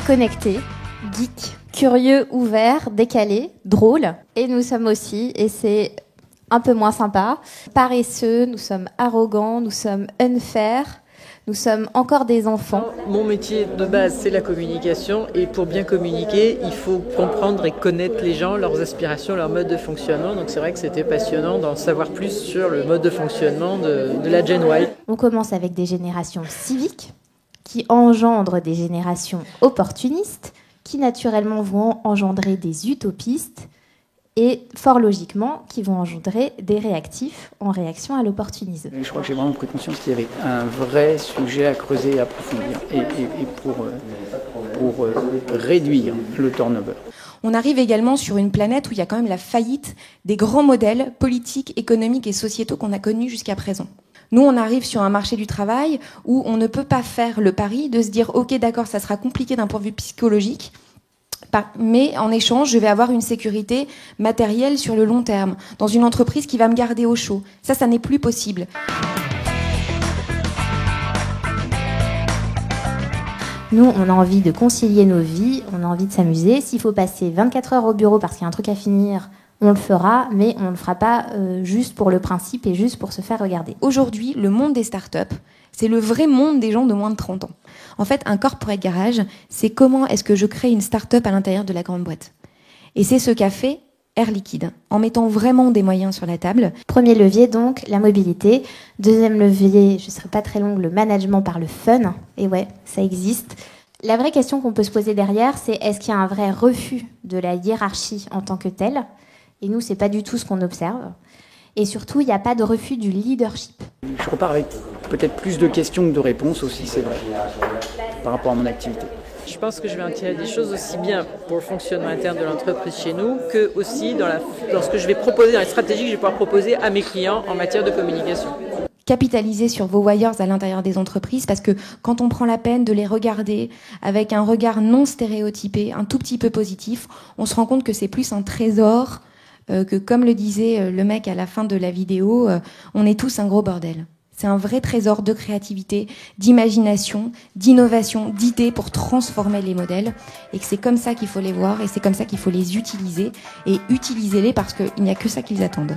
connectés, geeks, curieux, ouverts, décalés, drôles. Et nous sommes aussi, et c'est un peu moins sympa, paresseux, nous sommes arrogants, nous sommes unfair. Nous sommes encore des enfants. Mon métier de base, c'est la communication. Et pour bien communiquer, il faut comprendre et connaître les gens, leurs aspirations, leur mode de fonctionnement. Donc c'est vrai que c'était passionnant d'en savoir plus sur le mode de fonctionnement de la Gen Y. On commence avec des générations civiques qui engendrent des générations opportunistes qui naturellement vont engendrer des utopistes et fort logiquement qui vont engendrer des réactifs en réaction à l'opportunisme. Je crois que j'ai vraiment pris conscience qu'il y avait un vrai sujet à creuser et à approfondir et pour réduire le turnover. On arrive également sur une planète où il y a quand même la faillite des grands modèles politiques, économiques et sociétaux qu'on a connus jusqu'à présent. Nous, on arrive sur un marché du travail où on ne peut pas faire le pari de se dire « Ok, d'accord, ça sera compliqué d'un point de vue psychologique », mais en échange, je vais avoir une sécurité matérielle sur le long terme, dans une entreprise qui va me garder au chaud. Ça n'est plus possible. Nous, on a envie de concilier nos vies, on a envie de s'amuser. S'il faut passer 24 heures au bureau parce qu'il y a un truc à finir, on le fera, mais on ne le fera pas juste pour le principe et juste pour se faire regarder. Aujourd'hui, le monde des startups, c'est le vrai monde des gens de moins de 30 ans. En fait, un corporate garage, c'est comment est-ce que je crée une start-up à l'intérieur de la grande boîte. Et c'est ce qu'a fait Air Liquide, en mettant vraiment des moyens sur la table. Premier levier, donc, la mobilité. Deuxième levier, je ne serai pas très longue, le management par le fun. Et ouais, ça existe. La vraie question qu'on peut se poser derrière, c'est est-ce qu'il y a un vrai refus de la hiérarchie en tant que telle ? Et nous, c'est pas du tout ce qu'on observe. Et surtout, il n'y a pas de refus du leadership. Je repars avec peut-être plus de questions que de réponses aussi, c'est vrai, par rapport à mon activité. Je pense que je vais en tirer des choses aussi bien pour le fonctionnement interne de l'entreprise chez nous que aussi dans ce que je vais proposer, dans les stratégies que je vais pouvoir proposer à mes clients en matière de communication. Capitaliser sur vos wires à l'intérieur des entreprises parce que quand on prend la peine de les regarder avec un regard non stéréotypé, un tout petit peu positif, on se rend compte que c'est plus un trésor que, comme le disait le mec à la fin de la vidéo, on est tous un gros bordel. C'est un vrai trésor de créativité, d'imagination, d'innovation, d'idées pour transformer les modèles et que c'est comme ça qu'il faut les voir et c'est comme ça qu'il faut les utiliser et utilisez-les parce qu'il n'y a que ça qu'ils attendent.